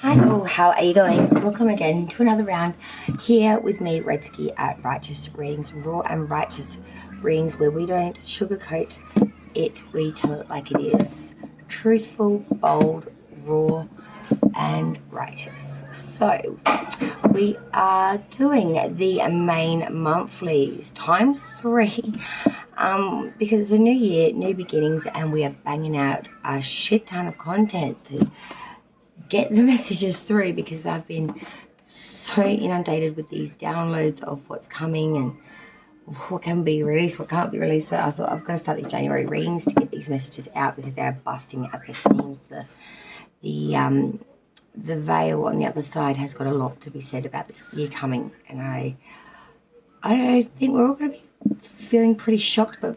Hi all, how are you going? Welcome again to another round here with me, Redsky, at Righteous Readings, raw and righteous readings where we don't sugarcoat it, we tell it like it is. Truthful, bold, raw and righteous. So we are doing the main monthlies times 3 because it's a new year, new beginnings, and we are banging out a shit ton of content to get the messages through because I've been so inundated with these downloads of what's coming and what can be released, what can't be released. So I thought I've got to start these January readings to get these messages out because they're busting at the seams. The veil on the other side has got a lot to be said about this year coming, and I think we're all going to be feeling pretty shocked but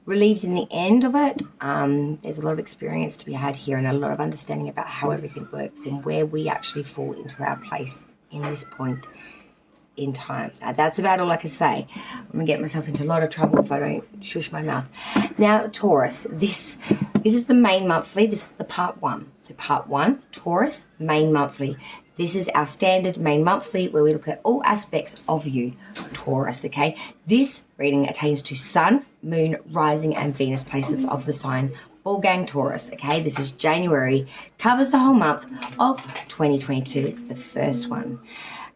relieved in the end of it. There's a lot of experience to be had here and a lot of understanding about how everything works and where we actually fall into our place in this point in time. That's about all I can say. I'm going to get myself into a lot of trouble if I don't shush my mouth. Now, Taurus, this is the main monthly. This is the part 1. So part 1, Taurus, main monthly. This is our standard main monthly where we look at all aspects of you, Taurus, okay? This reading attains to Sun, Moon, Rising, and Venus placements of the sign Ball Gang Taurus, okay? This is January, covers the whole month of 2022. It's the first one,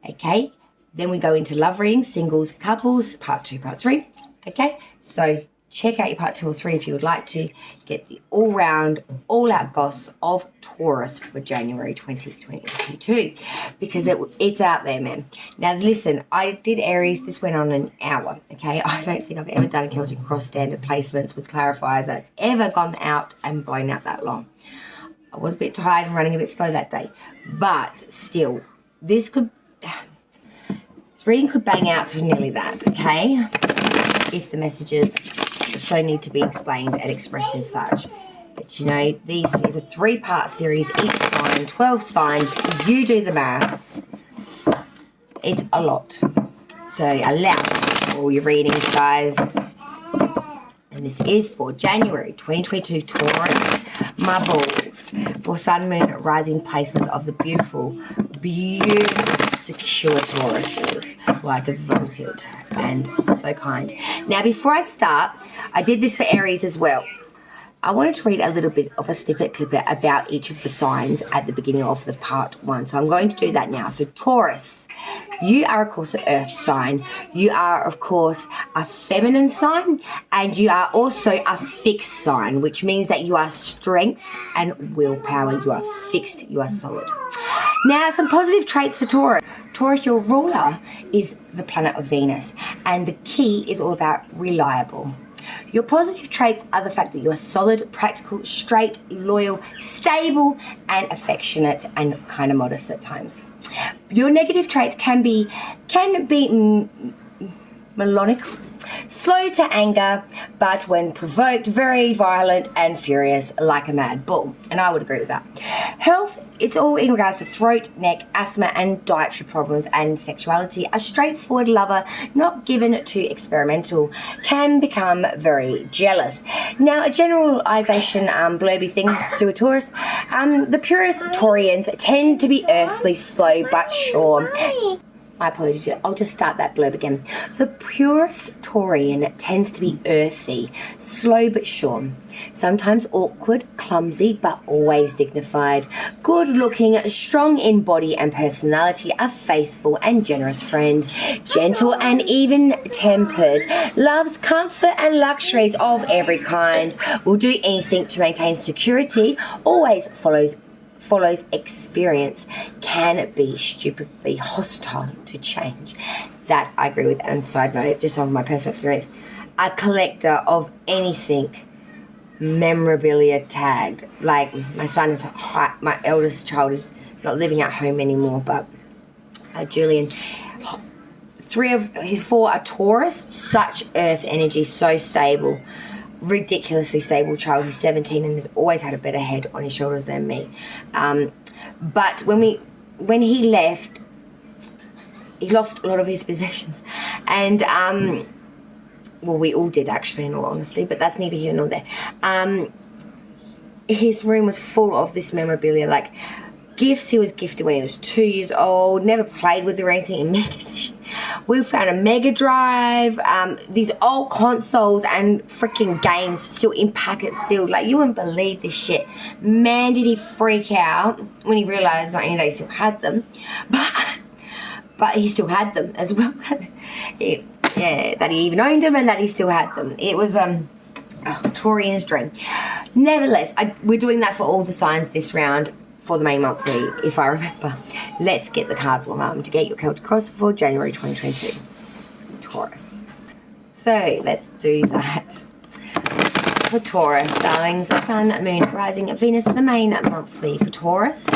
okay? Then we go into love readings, singles, couples, part 2, part 3, okay? So check out your part 2 or 3 if you would like to get the all-round, all-out goss of Taurus for January 2022 because it's out there, man. Now, listen, I did Aries. This went on an hour, okay? I don't think I've ever done a Celtic Cross standard placements with clarifiers that's ever gone out and blown out that long. I was a bit tired and running a bit slow that day, but still, this reading could bang out to nearly that, okay? If the messages so need to be explained and expressed as such. But you know, this is a 3-part series, each sign, 12 signs. You do the maths. It's a lot. So allow all your readings, guys. And this is for January 2022 Taurus, my balls, for Sun, Moon, Rising placements of the beautiful, secure Tauruses who are devoted and so kind. Now, before I start, I did this for Aries as well. I wanted to read a little bit of a snippet clip about each of the signs at the beginning of the part 1. So I'm going to do that now. So Taurus, you are, of course, an earth sign. You are, of course, a feminine sign. And you are also a fixed sign, which means that you are strength and willpower. You are fixed. You are solid. Now, some positive traits for Taurus. Taurus, your ruler is the planet of Venus. And the key is all about reliable. Your positive traits are the fact that you are solid, practical, straight, loyal, stable, and affectionate, and kind of modest at times. Your negative traits can be melodic, slow to anger, but when provoked, very violent and furious like a mad bull. And I would agree with that. Health, it's all in regards to throat, neck, asthma, and dietary problems. And sexuality, a straightforward lover, not given to experimental, can become very jealous. Now, a generalization, blurby thing to do with Taurus. The purest Taurians tend to be earthly, slow but sure. My apologies, I'll just start that blurb again. The purest Taurian tends to be earthy, slow but sure, sometimes awkward, clumsy, but always dignified, good-looking, strong in body and personality, a faithful and generous friend, gentle and even-tempered, loves comfort and luxuries of every kind, will do anything to maintain security, always follows experience, can be stupidly hostile to change. That I agree with. And side note, just on my personal experience, a collector of anything memorabilia tagged. Like my son is my eldest child is not living at home anymore, but Julian, 3 of his 4 are Taurus, such earth energy, so stable. Ridiculously stable child. He's 17 and has always had a better head on his shoulders than me. But when he left, he lost a lot of his possessions, and well, we all did actually, in all honesty. But that's neither here nor there. His room was full of this memorabilia, like Gifts he was gifted when he was 2 years old. Never played with or anything in Mega Edition. We found a Mega Drive. These old consoles and freaking games still in packets sealed. Like, you wouldn't believe this shit. Man, did he freak out when he realised not only that he still had them, but he still had them as well. That he even owned them and that he still had them. It was Taurian's dream. Nevertheless, we're doing that for all the signs this round for the May monthly, if I remember. Let's get the cards warm up to get your Celtic Cross for January 2022. Taurus. So let's do that. For Taurus, darlings, Sun, Moon, Rising, Venus, the main monthly for Taurus.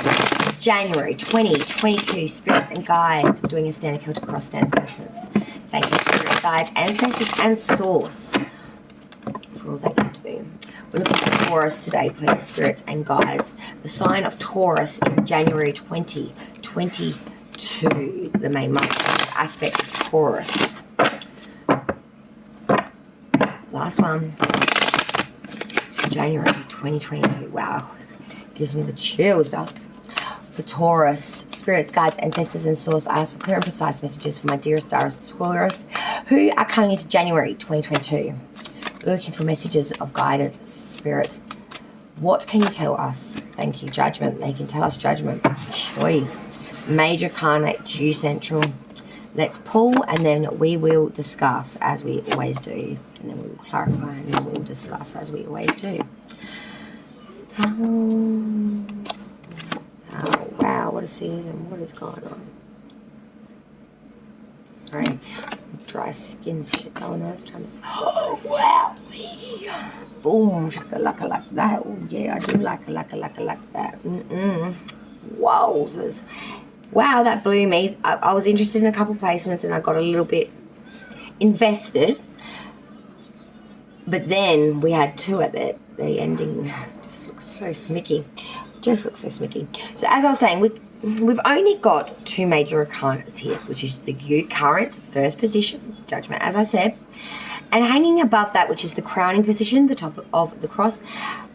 January 2022, Spirits and Guides. We're doing a standard Celtic Cross standard placements. Thank you, Spirit Guides, Ancestors, and Source for all that you do. We're looking for Taurus today, please, Spirits and Guides. The sign of Taurus in January 2022, the main month aspects of Taurus. Last one, January 2022. Wow, gives me the chills, does. For Taurus, Spirits, Guides, Ancestors, and Source, I ask for clear and precise messages for my dearest Taurus who are coming into January 2022. Looking for messages of guidance, Spirit. What can you tell us? Thank you. Judgment. They can tell us judgment. Shoi. Major Arcana, due central. Let's pull and then we will discuss as we always do. And then we will clarify and then we will discuss as we always do. Oh, wow. What a season. What is going on? Sorry. Some dry skin shit going on. I was trying to... Oh, wow. Boom. Shakalaka like that. Oh, yeah. I do like that. Wowzers. Wow, that blew me. I was interested in a couple placements and I got a little bit invested. But then we had two at the ending. Just looks so smicky. So as I was saying, we've only got two major arcanas here, which is the U current, first position, judgment, as I said. And hanging above that, which is the crowning position, the top of the cross,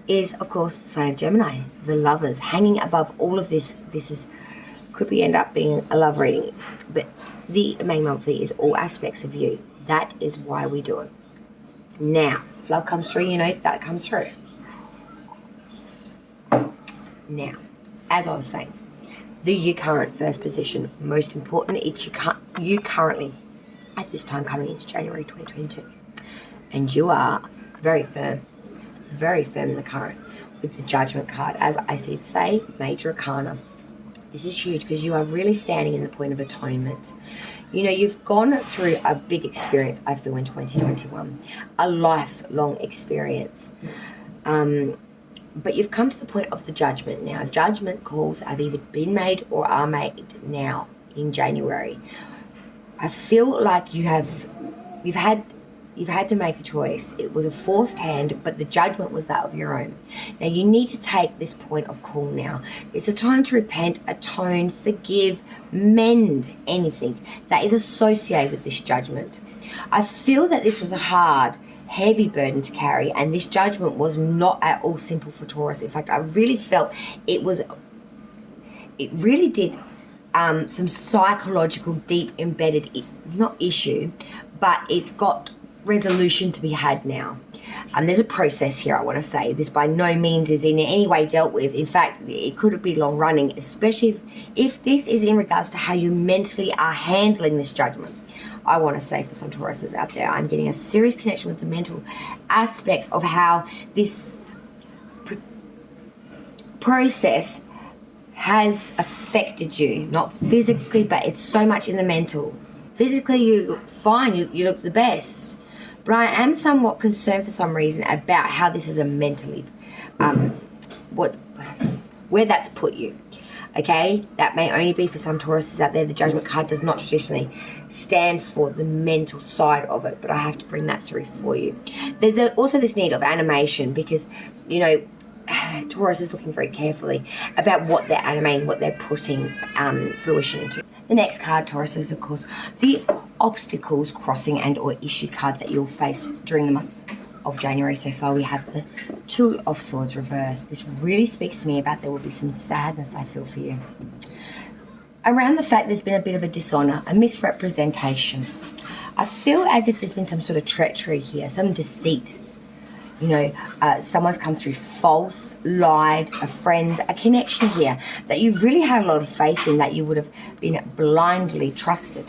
is, of course, the sign of Gemini, the lovers. Hanging above all of this could end up being a love reading. But the main monthly is all aspects of you. That is why we do it. Now, if love comes through, you know that comes through. Now, as I was saying, the you current first position, most important, it's you currently at this time coming into January 2022. And you are very firm in the current with the Judgment card. As I did say, major arcana. This is huge because you are really standing in the point of atonement. You know, you've gone through a big experience, I feel, in 2021. A lifelong experience. But you've come to the point of the judgment now. Judgment calls have either been made or are made now in January. I feel like you've had to make a choice. It was a forced hand, but the judgment was that of your own. Now you need to take this point of call now. It's a time to repent, atone, forgive, mend anything that is associated with this judgment. I feel that this was a hard, heavy burden to carry, and this judgment was not at all simple for Taurus. In fact, I really felt it really did some psychological, deep embedded, not issue, but it's got resolution to be had now. There's a process here, I want to say. This by no means is in any way dealt with. In fact, it could be long running, especially if this is in regards to how you mentally are handling this judgment. I want to say for some Tauruses out there, I'm getting a serious connection with the mental aspects of how this process has affected you. Not physically, but it's so much in the mental. Physically, you look fine, you look the best. But I am somewhat concerned for some reason about how this is a mentally, where that's put you. Okay, that may only be for some Tauruses out there. The Judgment card does not traditionally stand for the mental side of it, but I have to bring that through for you. There's also this need of animation because, you know, Taurus is looking very carefully about what they're animating, what they're putting fruition into. The next card, Taurus, is, of course, the obstacles, crossing and or issue card that you'll face during the month of January so far, we have the Two of Swords reversed. This really speaks to me about there will be some sadness, I feel, for you. Around the fact there's been a bit of a dishonor, a misrepresentation. I feel as if there's been some sort of treachery here, some deceit. You know, someone's come through false, lied, a friend, a connection here that you really had a lot of faith in, that you would have been blindly trusted.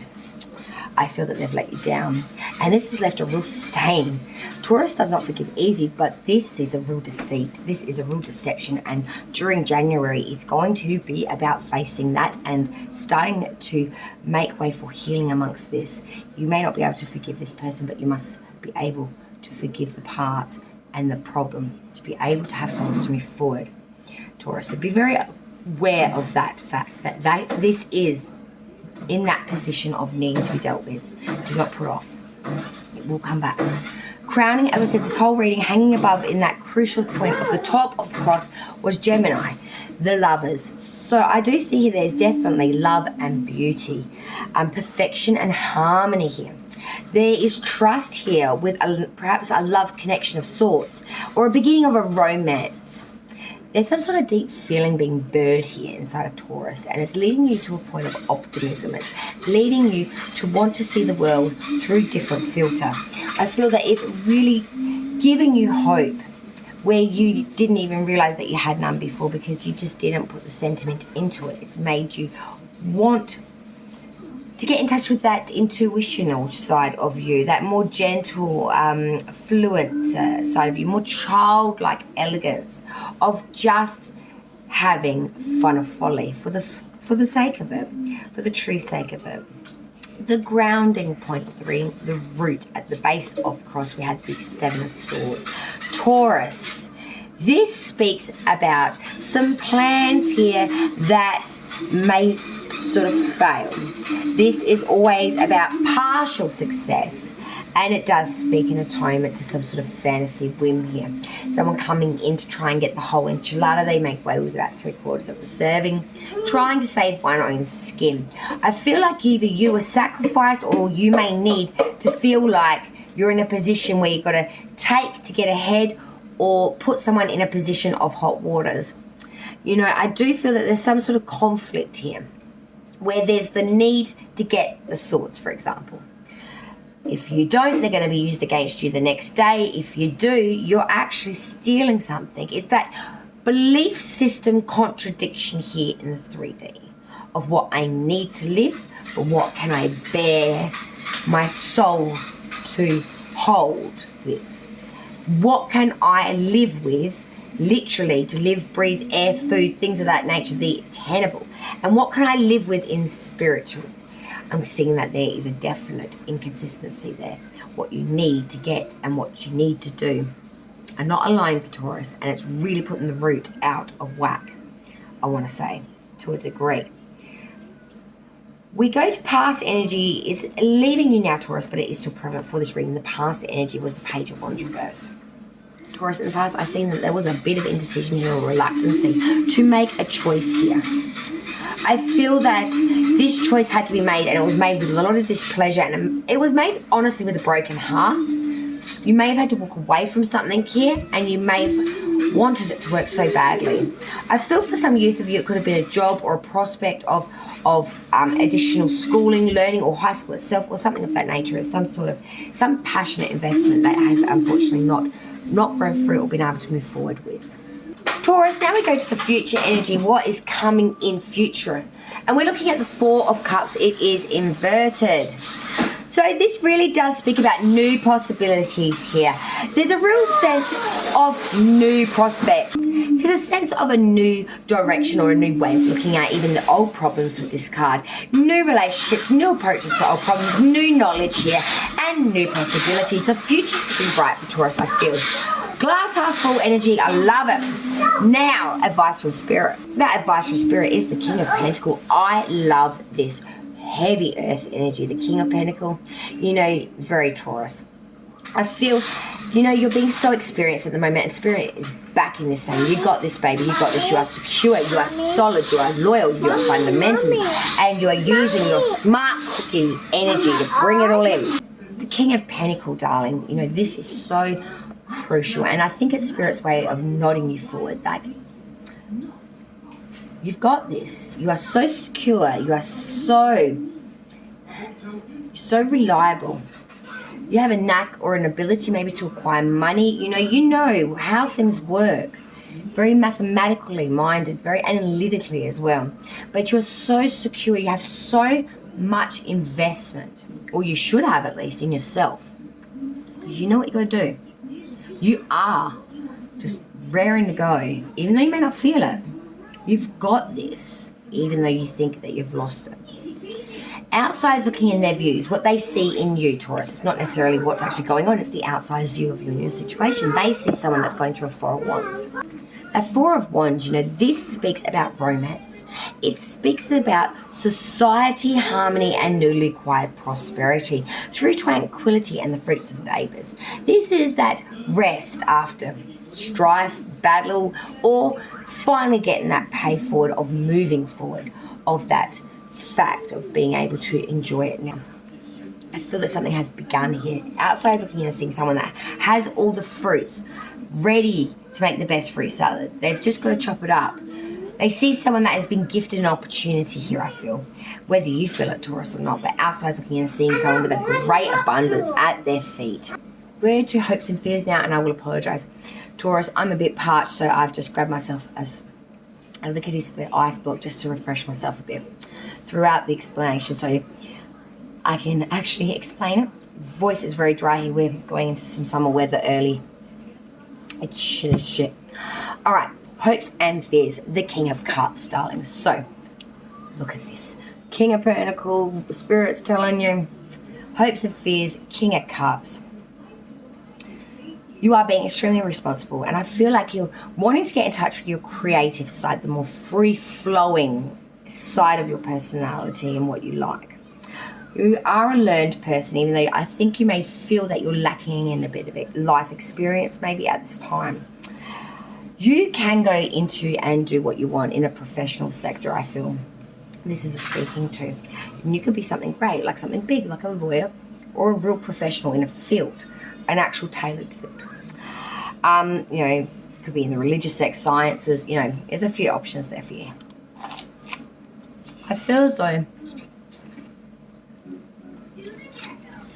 I feel that they've let you down. And this has left a real stain. Taurus does not forgive easy, but this is a real deceit. This is a real deception. And during January, it's going to be about facing that and starting to make way for healing amongst this. You may not be able to forgive this person, but you must be able to forgive the part and the problem, to be able to have souls to move forward, Taurus. So be very aware of that fact, that this is in that position of needing to be dealt with. Do not put off. It will come back. Crowning, as I said, this whole reading, hanging above in that crucial point of the top of the cross was Gemini, the lovers. So I do see here there's definitely love and beauty, perfection and harmony here. There is trust here with perhaps a love connection of sorts, or a beginning of a romance. There's some sort of deep feeling being birthed here inside of Taurus, and it's leading you to a point of optimism. It's leading you to want to see the world through a different filter. I feel that it's really giving you hope where you didn't even realize that you had none before, because you just didn't put the sentiment into it. It's made you want to get in touch with that intuitional side of you, that more gentle, fluent side of you, more childlike elegance of just having fun of folly for the sake of it, for the true sake of it. The grounding point of the root at the base of the cross, we had the Seven of Swords. Taurus, this speaks about some plans here that may sort of fail. This is always about partial success, and it does speak in atonement to some sort of fantasy whim here. Someone coming in to try and get the whole enchilada. They make way with about 3/4 of the serving, trying to save one own skin. I feel like either you were sacrificed, or you may need to feel like you're in a position where you've got to take to get ahead, or put someone in a position of hot waters. You know, I do feel that there's some sort of conflict here, where there's the need to get the swords, for example. If you don't, they're going to be used against you the next day. If you do, you're actually stealing something. It's that belief system contradiction here in the 3D of what I need to live, but what can I bear my soul to hold with? What can I live with, literally, to live, breathe, air, food, things of that nature, the attainable? And what can I live with in spiritual? I'm seeing that there is a definite inconsistency there. What you need to get and what you need to do are not aligned for Taurus, and it's really putting the root out of whack, I want to say, to a degree. We go to past energy. It's leaving you now, Taurus, but it is still prevalent for this reading. The past energy was the Page of Wands reverse. Taurus, in the past, I've seen that there was a bit of indecision here, or reluctancy to make a choice here. I feel that this choice had to be made, and it was made with a lot of displeasure, and it was made, honestly, with a broken heart. You may have had to walk away from something here, and you may have wanted it to work so badly. I feel for some youth of you, it could have been a job or a prospect of additional schooling, learning, or high school itself, or something of that nature, as some passionate investment that has unfortunately not grown through or been able to move forward with. Taurus, now we go to the future energy. What is coming in future? And we're looking at the Four of Cups. It is inverted. So this really does speak about new possibilities here. There's a real sense of new prospects. There's a sense of a new direction, or a new way of looking at even the old problems with this card. New relationships, new approaches to old problems, new knowledge here, and new possibilities. The future's looking bright for Taurus, I feel. Glass half full energy, I love it. Now, advice from Spirit. That advice from Spirit is the King of Pentacles. I love this heavy earth energy, the King of Pentacles. You know, very Taurus. I feel, you know, you're being so experienced at the moment, and Spirit is backing this saying, you got this, baby, you got this, you are secure, you are solid, you are loyal, you are fundamental, and you are using your smart cookie energy to bring it all in. The King of Pentacles, darling, you know, this is so crucial. And I think it's Spirit's way of nodding you forward. Like, you've got this. You are so secure. You are so reliable. You have a knack or an ability maybe to acquire money. You know how things work. Very mathematically minded, very analytically as well. But you're so secure. You have so much investment, or you should have at least, in yourself. Because you know what you got to do. You are just raring to go. Even though you may not feel it, you've got this, even though you think that you've lost it. Outsiders looking in their views, what they see in you, Taurus, it's not necessarily what's actually going on, it's the outsider's view of you and your situation. They see someone that's going through a Four of Wands. A Four of Wands, this speaks about romance. It speaks about society, harmony, and newly acquired prosperity through tranquility and the fruits of labours. This is that rest after strife, battle, or finally getting that pay forward of moving forward, of that fact of being able to enjoy it now. I feel that something has begun here. Outsiders looking in and seeing someone that has all the fruits ready to make the best fruit salad. They've just got to chop it up. They see someone that has been gifted an opportunity here, I feel. Whether you feel it, Taurus, or not, but outsiders looking in and seeing someone with a great abundance at their feet. We're to hopes and fears now, and I will apologise. Taurus, I'm a bit parched, so I've just grabbed myself a lickety split ice block just to refresh myself a bit throughout the explanation, so I can actually explain it. Voice is very dry here. We're going into some summer weather early. It's shit as shit. All right, hopes and fears. The King of Cups, darling. So, look at this. King of Pentacles, the Spirit's telling you. Hopes and fears, King of Cups. You are being extremely responsible, and I feel like you're wanting to get in touch with your creative side, the more free-flowing side of your personality and what you like. You are a learned person, even though I think you may feel that you're lacking in a bit of life experience maybe at this time. You can go into and do what you want in a professional sector, I feel. This is a speaking to. And you could be something great, like something big, like a lawyer, or a real professional in a field, an actual tailored field. Could be in the religious sector, sciences, there's a few options there for you. I feel as though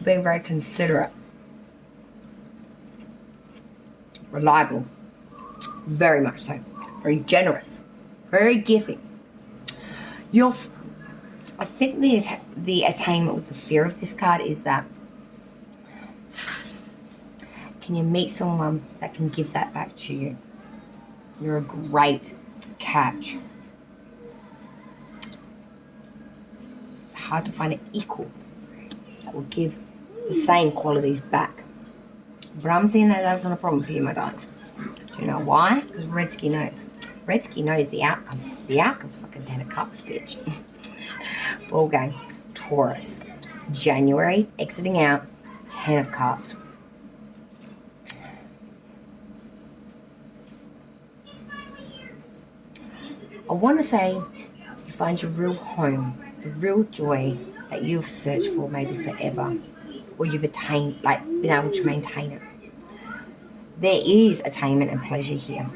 being very considerate, reliable, very much so, very generous, very giving. I think the attainment with the fear of this card is that can you meet someone that can give that back to you? You're a great catch. It's hard to find an equal that will give the same qualities back. But I'm seeing that that's not a problem for you, my darlings. Do you know why? Because Redsky knows. Redsky knows the outcome. The outcome's fucking 10 of Cups, bitch. Ball game. Taurus. January, exiting out, 10 of Cups. I want to say you find your real home, the real joy that you've searched for maybe forever, or you've attained, been able to maintain it. There is attainment and pleasure here.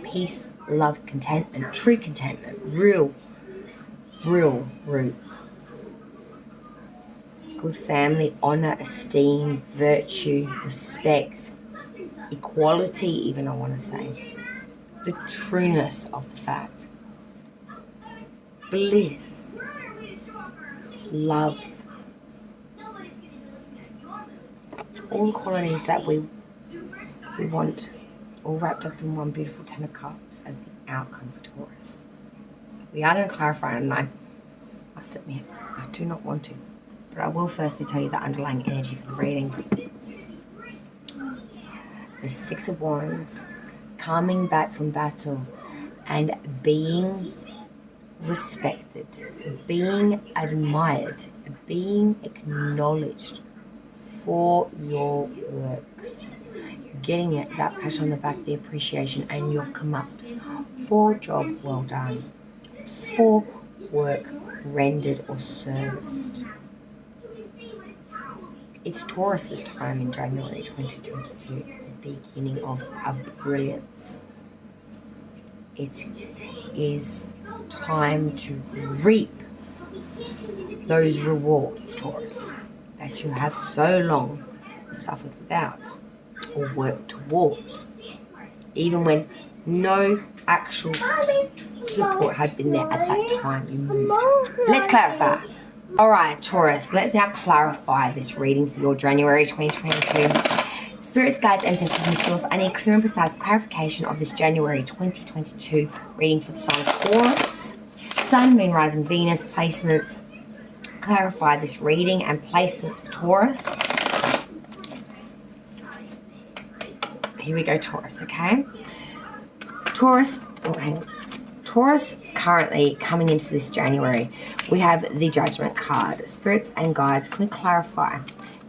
Peace, love, contentment, true contentment, real roots. Good family, honor, esteem, virtue, respect, equality even, I want to say. The trueness of the fact. Bliss. Love. All the qualities that we want, all wrapped up in one beautiful 10 of Cups as the outcome for Taurus. We are going to clarify, and I must admit, I do not want to, but I will firstly tell you the underlying energy for the reading. The Six of Wands, coming back from battle and being respected, being admired, being acknowledged for your works, getting it, that pat on the back, the appreciation, and your come-ups for job well done, for work rendered or serviced. It's Taurus's time in January 2022. It's the beginning of a brilliance. It is time to reap those rewards, Taurus, that you have so long suffered without or worked towards, even when no actual support had been there at that time you moved. Let's clarify. All right, Taurus, let's now clarify this reading for your January 2022. Spirits, guides, ancestors, and source, I need clear and precise clarification of this January 2022 reading for the sign of Taurus. Sun, Moon, Rising, Venus, placements. Clarify this reading and placements for Taurus. Here we go, Taurus, okay? Taurus currently coming into this January, we have the Judgment card. Spirits and guides, can we clarify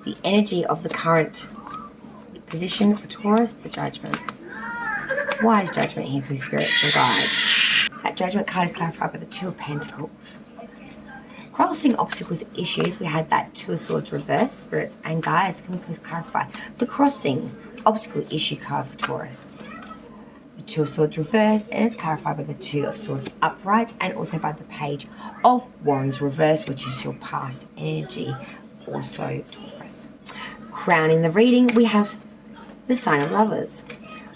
the energy of the current position for Taurus? The Judgment. Why is Judgment here, please, spirits and guides? That Judgment card is clarified by the Two of Pentacles. Crossing obstacles, issues, we had that Two of Swords reverse. Spirits and guides, can we please clarify the crossing obstacle issue card for Taurus? The Two of Swords reversed, and it's clarified by the Two of Swords upright, and also by the Page of Wands reversed, which is your past energy, also Taurus. Crowning the reading, we have the sign of Lovers.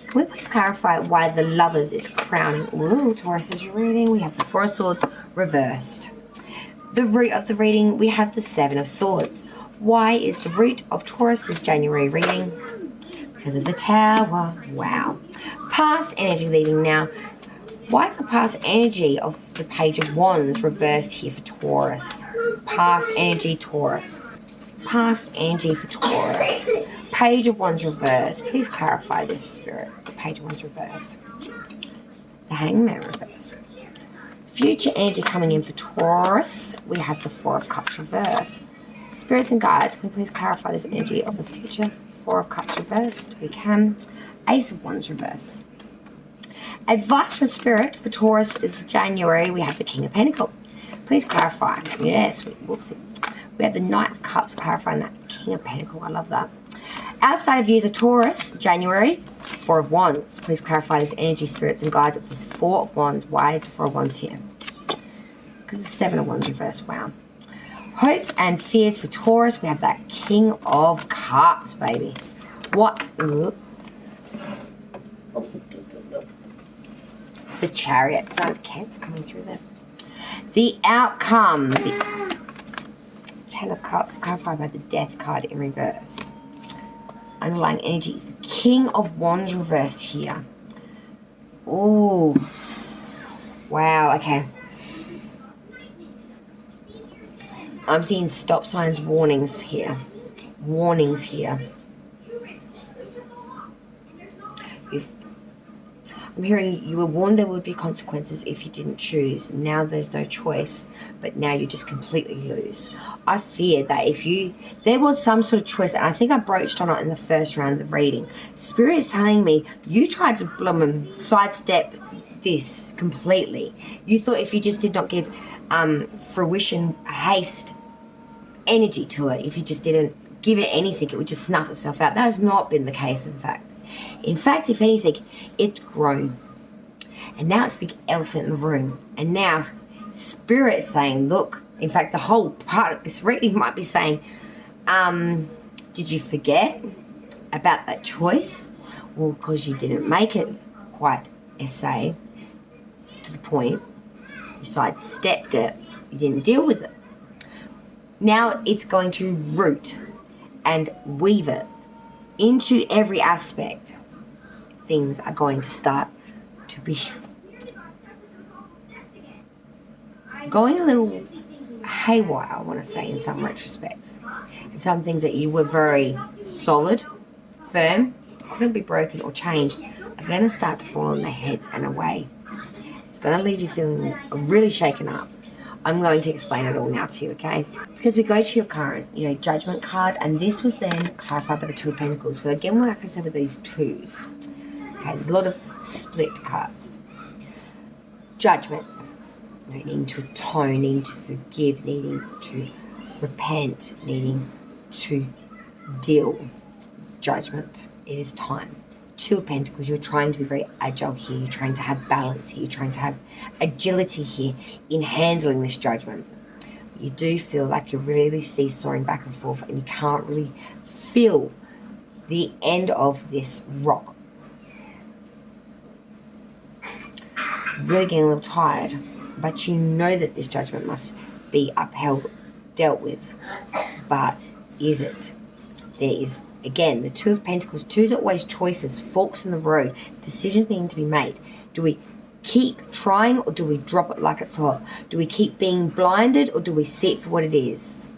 Can we please clarify why the Lovers is crowning Taurus's reading? We have the Four of Swords reversed. The root of the reading, we have the Seven of Swords. Why is the root of Taurus's January reading? Because of the Tower. Wow. Past energy leading now. Why is the past energy of the Page of Wands reversed here for Taurus? Past energy, Taurus. Past energy for Taurus. Page of Wands reversed. Please clarify this, Spirit. The Page of Wands reversed. The Hangman reversed. Future energy coming in for Taurus. We have the Four of Cups reversed. Spirits and guides, can you please clarify this energy of the future? Four of Cups reversed. We can. Ace of Wands reversed. Advice from Spirit for Taurus is January. We have the King of Pentacles. Please clarify. Yes, whoopsie. We have the Knight of Cups clarifying that King of Pentacles. I love that. Outside of views of Taurus, January, Four of Wands. Please clarify this energy, spirits and guides of this Four of Wands. Why is the Four of Wands here? Because the Seven of Wands reversed. Wow. Hopes and fears for Taurus. We have that King of Cups, baby. What? The Chariot. Sign of Cancer coming through there. The outcome. The Ten of Cups clarified by the Death card in reverse. Underlying energy is the King of Wands reversed here. Oh, wow, okay. I'm seeing stop signs, warnings here. Warnings here. I'm hearing you were warned there would be consequences if you didn't choose. Now there's no choice, but now you just completely lose. I fear that if there was some sort of choice, and I think I broached on it in the first round of the reading. Spirit is telling me you tried to sidestep this completely. You thought if you just did not give fruition, haste, energy to it, if you just didn't give it anything, it would just snuff itself out. That has not been the case, in fact. In fact, if anything, it's grown. And now it's a big elephant in the room. And now Spirit is saying, look, in fact, the whole part of this reading might be saying, did you forget about that choice? Well, because you didn't make it quite essay to the point. You sidestepped it. You didn't deal with it. Now it's going to root and weave it into every aspect. Things are going to start to be going a little haywire, I want to say, in some retrospects. And some things that you were very solid, firm, couldn't be broken or changed, are going to start to fall on their heads and away. It's going to leave you feeling really shaken up. I'm going to explain it all now to you, okay? Because we go to your current, Judgment card, and this was then clarified by the Two of Pentacles. So again, like I said, with these twos, okay, there's a lot of split cards. Judgment, needing to atone, needing to forgive, needing to repent, needing to deal. Judgment. It is time. Two of Pentacles, you're trying to be very agile here. You're trying to have balance here. You're trying to have agility here in handling this judgment. You do feel like you're really seesawing back and forth and you can't really feel the end of this rock. Really getting a little tired, but you know that this judgment must be upheld, dealt with. But is it? There is, again, the Two of Pentacles. Twos are always choices, forks in the road, decisions needing to be made. Do we keep trying or do we drop it like it's hot? Do we keep being blinded or do we see it for what it is?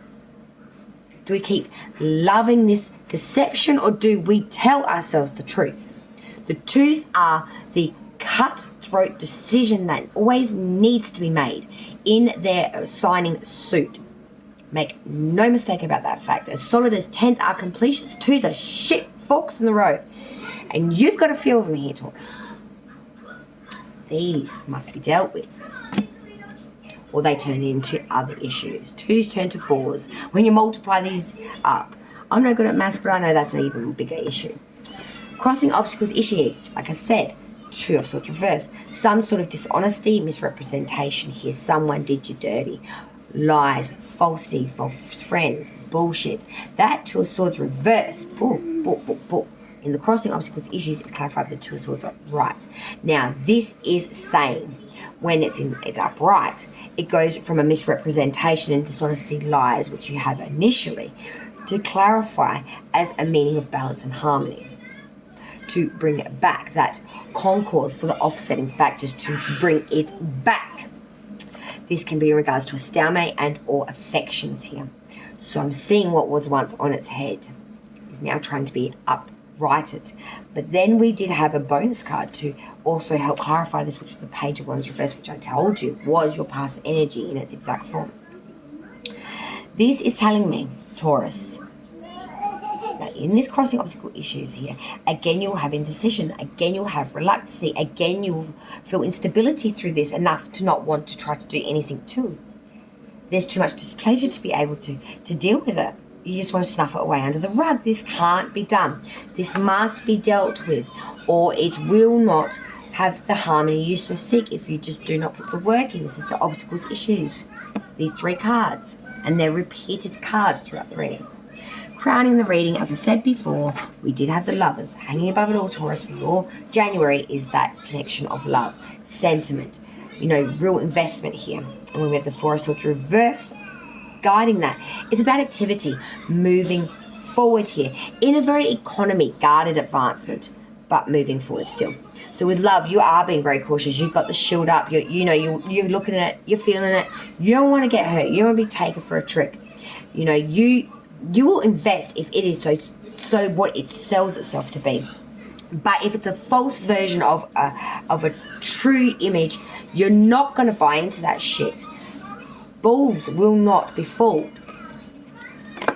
Do we keep loving this deception or do we tell ourselves the truth? The twos are the cutthroat decision that always needs to be made in their signing suit. Make no mistake about that fact. As solid as tens are completions, twos are shit forks in the road. And you've got a few of them here, Taurus. These must be dealt with, or they turn into other issues. Twos turn to fours. When you multiply these up, I'm no good at maths, but I know that's an even bigger issue. Crossing obstacles issue, like I said, Two of Swords reverse. Some sort of dishonesty, misrepresentation here. Someone did you dirty. Lies, falsity, false friends, bullshit. That Two of Swords reverse. In the crossing obstacles issues, it's clarified the Two of Swords are right. Now, this is saying when it's upright, it goes from a misrepresentation and dishonesty, lies, which you have initially, to clarify as a meaning of balance and harmony. To bring it back, that concord for the offsetting factors, to bring it back. This can be in regards to a stalemate and or affections here. So I'm seeing what was once on its head is now trying to be uprighted. But then we did have a bonus card to also help clarify this, which is the Page of Wands reverse, which I told you was your past energy in its exact form. This is telling me, Taurus, that in this crossing obstacle issues here, again you'll have indecision, again you'll have reluctancy, again you'll feel instability through this enough to not want to try to do anything too. There's too much displeasure to be able to deal with it. You just want to snuff it away under the rug. This can't be done. This must be dealt with, or it will not have the harmony you so seek if you just do not put the work in. This is the obstacles issues. These three cards, and they're repeated cards throughout the reading. Crowning the reading, as I said before, we did have the Lovers. Hanging above it all, Taurus, for your January is that connection of love, sentiment, real investment here. And when we have the Four of Swords reverse, guiding that, it's about activity, moving forward here in a very economy, guarded advancement, but moving forward still. So with love, you are being very cautious. You've got the shield up. You're looking at it. You're feeling it. You don't want to get hurt. You don't want to be taken for a trick. You will invest if it is so what it sells itself to be. But if it's a false version of a true image, you're not going to buy into that shit. Bulls will not be fooled.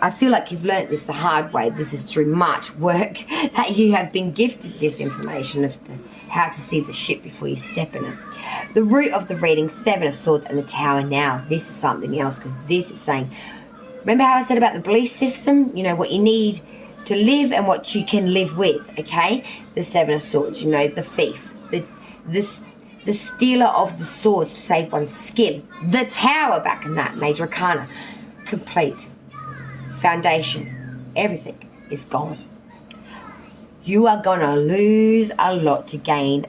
I feel like you've learnt this the hard way. This is through much work that you have been gifted this information of how to see the shit before you step in it. The root of the reading, Seven of Swords and the Tower. Now, this is something else, because this is saying, remember how I said about the belief system? What you need to live and what you can live with, okay? The Seven of Swords, the thief, the stealer of the swords to save one's skin. The Tower back in that Major Arcana. Complete. Foundation. Everything is gone. You are going to lose a lot to gain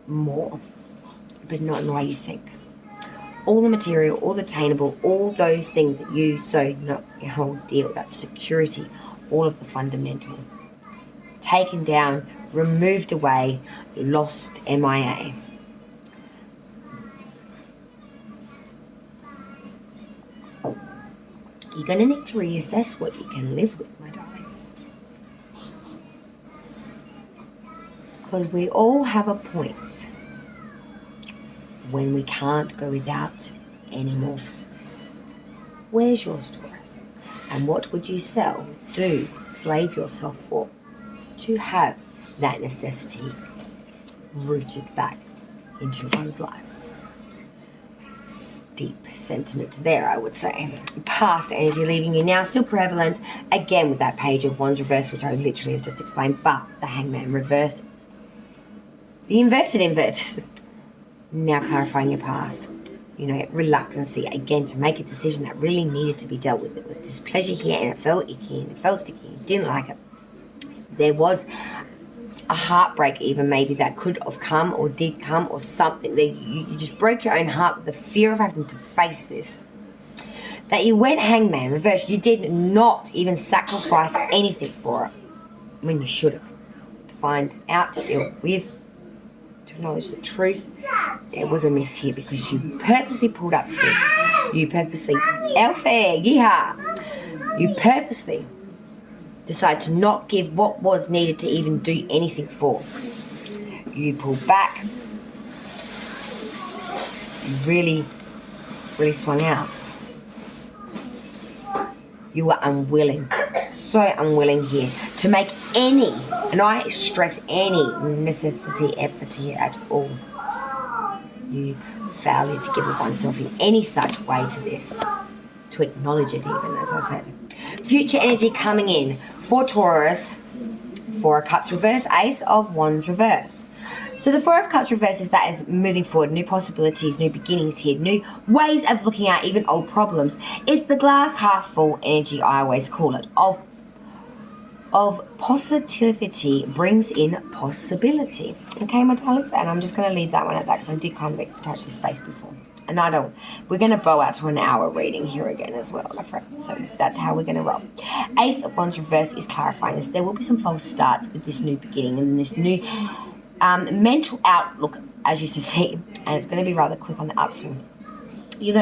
more, but not in the way you think. All the material, all the attainable, all those things that you hold dear, that security, all of the fundamental. Taken down, removed away, lost MIA. You're going to need to reassess what you can live with, my darling. Because we all have a point when we can't go without anymore. Where's yours, Taurus? And what would you sell, do, slave yourself for, to have that necessity rooted back into one's life? deep sentiment there, I would say. Past energy leaving you now, still prevalent, again with that page of wands reversed, which I literally have just explained, but the hangman reversed, the inverted, now clarifying your past. You know, reluctancy, again, to make a decision that really needed to be dealt with. There was displeasure here, and it felt icky, and it felt sticky, and didn't like it. There was a heartbreak even maybe that could have come or did come, or something that you just broke your own heart with the fear of having to face this. That you went hangman reverse. You did not even sacrifice anything for it when you should have. To find out, to deal with, to acknowledge the truth. There was a miss here because you purposely pulled up sticks. You purposely, Elfie, yeehaw. You purposely decide to not give what was needed to even do anything for. You pulled back. You really swung out. You were unwilling, so unwilling here to make any, and I stress any, necessity effort here at all. You failure to give of oneself in any such way to this, to acknowledge it even, as I said. Future energy coming in for Taurus, Four of Cups reversed, Ace of Wands reversed. So the Four of Cups reversed is that is moving forward, new possibilities, new beginnings here, new ways of looking at even old problems. It's the glass half full energy, I always call it, of positivity brings in possibility. Okay, my darlings? And I'm just going to leave that one at that because I did kind of touch the space before. And we're going to bow out to an hour reading here again as well, my friend. So that's how we're going to roll. Ace of Wands reverse is clarifying this. There will be some false starts with this new beginning and this new mental outlook, as you see, and it's going to be rather quick on the upswing. You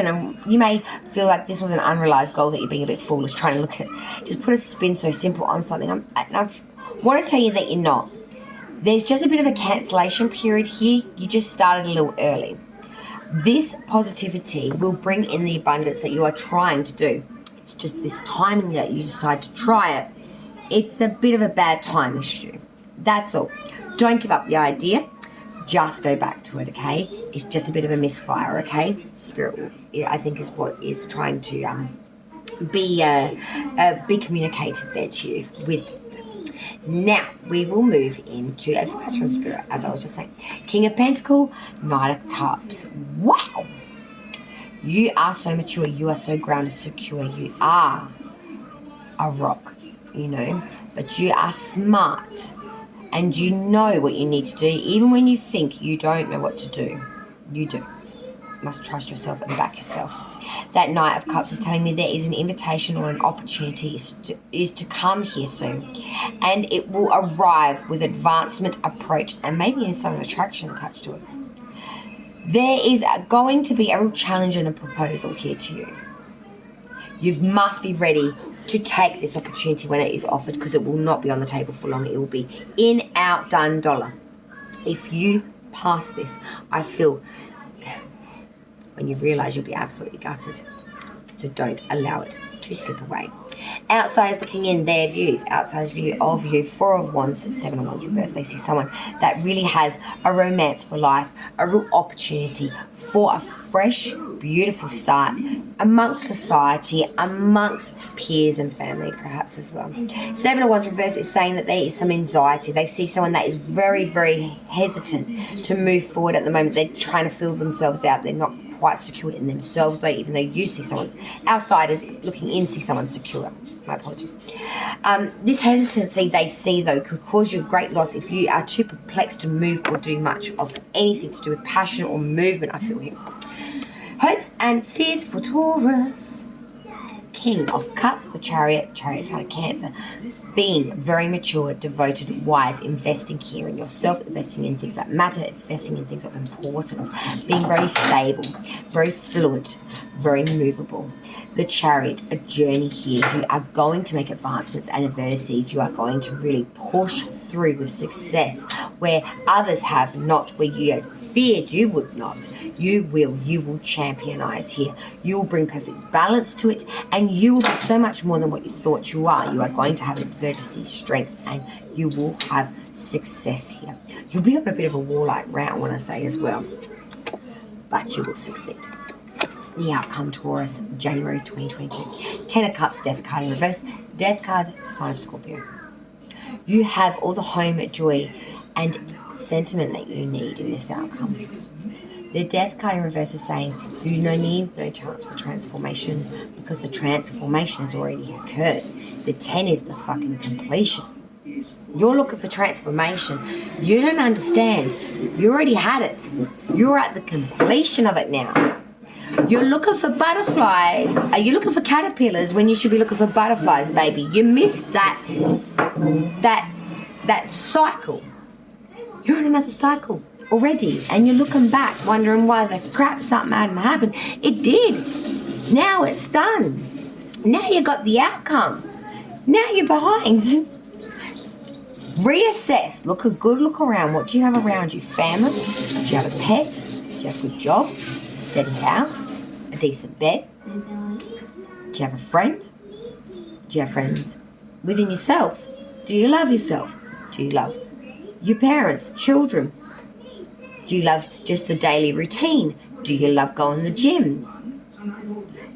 may feel like this was an unrealized goal, that you're being a bit foolish trying to look at, just put a spin so simple on something. I want to tell you that you're not. There's just a bit of a cancellation period here. You just started a little early. This positivity will bring in the abundance that you are trying to do. It's just this timing that you decide to try it. It's a bit of a bad time issue. That's all. Don't give up the idea. Just go back to it, okay? It's just a bit of a misfire, okay? Spirit, I think, is what is trying to be communicated there to you with it. Now, we will move into advice from Spirit, as I was just saying. King of Pentacles, Knight of Cups. Wow! You are so mature. You are so grounded, secure. You are a rock, you know? But you are smart. And you know what you need to do, even when you think you don't know what to do. You do. You must trust yourself and back yourself. That Knight of Cups is telling me there is an invitation or an opportunity is to come here soon. And it will arrive with advancement, approach, and maybe even some attraction attached to it. There is going to be a real challenge and a proposal here to you. You must be ready to take this opportunity when it is offered, because it will not be on the table for long. It will be in, out, done, dollar. If you pass this, I feel when you realise you'll be absolutely gutted. So don't allow it to slip away. Outsiders looking in, their views. Outsiders view of you, Four of Wands, Seven of Wands reverse. They see someone that really has a romance for life, a real opportunity for a fresh, beautiful start amongst society, amongst peers and family perhaps as well. Seven of Wands reverse is saying that there is some anxiety. They see someone that is very, very hesitant to move forward at the moment. They're trying to fill themselves out. They're not quite secure in themselves, though, even though you see someone, outsiders looking in see someone secure. My apologies. This hesitancy they see, though, could cause you a great loss if you are too perplexed to move or do much of anything to do with passion or movement, I feel here. Hopes and fears for Taurus. King of Cups, the Chariot sign of Cancer. Being very mature, devoted, wise, investing here in yourself, investing in things that matter, investing in things of importance, being very stable, very fluid, very movable. The Chariot, a journey here. You are going to make advancements and adversities. You are going to really push through with success where others have not, where you had feared you would not. You will championize here. You will bring perfect balance to it, and you will be so much more than what you thought you are. You are going to have adversity, strength, and you will have success here. You'll be on a bit of a warlike round, when I say as well, but you will succeed. The outcome, Taurus, January 2022. 10 of Cups, Death card in reverse. Death card, sign of Scorpio. You have all the home, joy, and sentiment that you need in this outcome. The Death card in reverse is saying you need no chance for transformation because the transformation has already occurred. The 10 is the fucking completion. You're looking for transformation. You don't understand. You already had it. You're at the completion of it now. You're looking for butterflies. Are you looking for caterpillars when you should be looking for butterflies, baby? You missed that cycle. You're in another cycle already, and you're looking back wondering why the crap something hadn't happened. It did. Now it's done. Now you got the outcome. Now you're behind. Reassess. Look around. What do you have around you? Family? Do you have a pet? Do you have a good job? A steady house? A decent bed? Do you have a friend? Do you have friends within yourself? Do you love yourself? Do you love your parents, children? Do you love just the daily routine? Do you love going to the gym?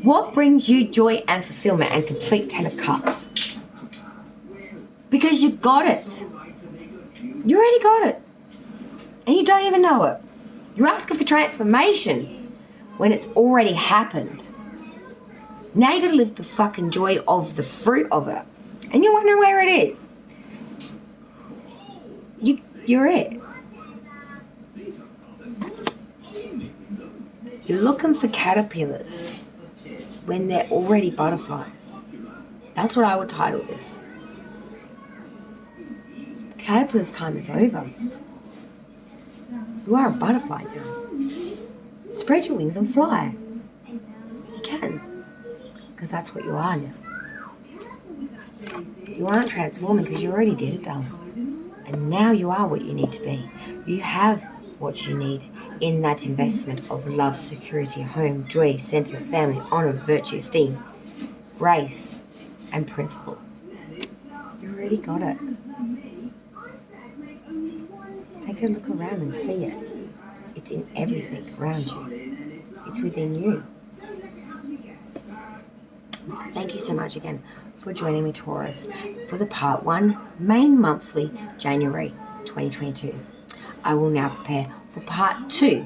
What brings you joy and fulfillment and complete 10 of Cups? Because you got it. You already got it. And you don't even know it. You're asking for transformation when it's already happened. Now you got to live the fucking joy of the fruit of it. And you're wondering where it is. You're it. You're looking for caterpillars when they're already butterflies. That's what I would title this. The caterpillar's time is over. You are a butterfly now. Spread your wings and fly. You can. Because that's what you are now. You aren't transforming because you already did it, darling. And now you are what you need to be. You have what you need in that investment of love, security, home, joy, sentiment, family, honor, virtue, esteem, grace, and principle. You already got it. Take a look around and see it. It's in everything around you. It's within you. Thank you so much again for joining me, Taurus, for the part 1, main monthly, January 2022. I will now prepare for part 2,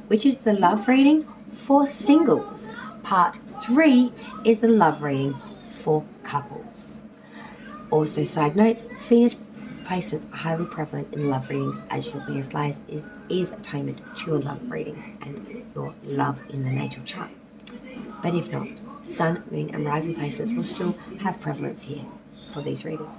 which is the love reading for singles. Part 3 is the love reading for couples. Also, side notes, Venus placements are highly prevalent in love readings as your Venus lies is atonement to your love readings and your love in the natal chart. But if not, Sun, Moon and Rising placements will still have prevalence here for these readings.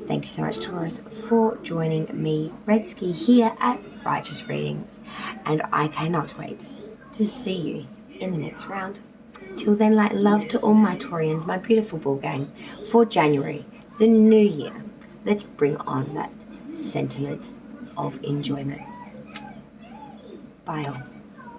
Thank you so much, Taurus, for joining me, Redsky, here at Righteous Readings. And I cannot wait to see you in the next round. Till then, light and love to all my Taurians, my beautiful ball gang, for January, the new year. Let's bring on that sentiment of enjoyment. Bye all.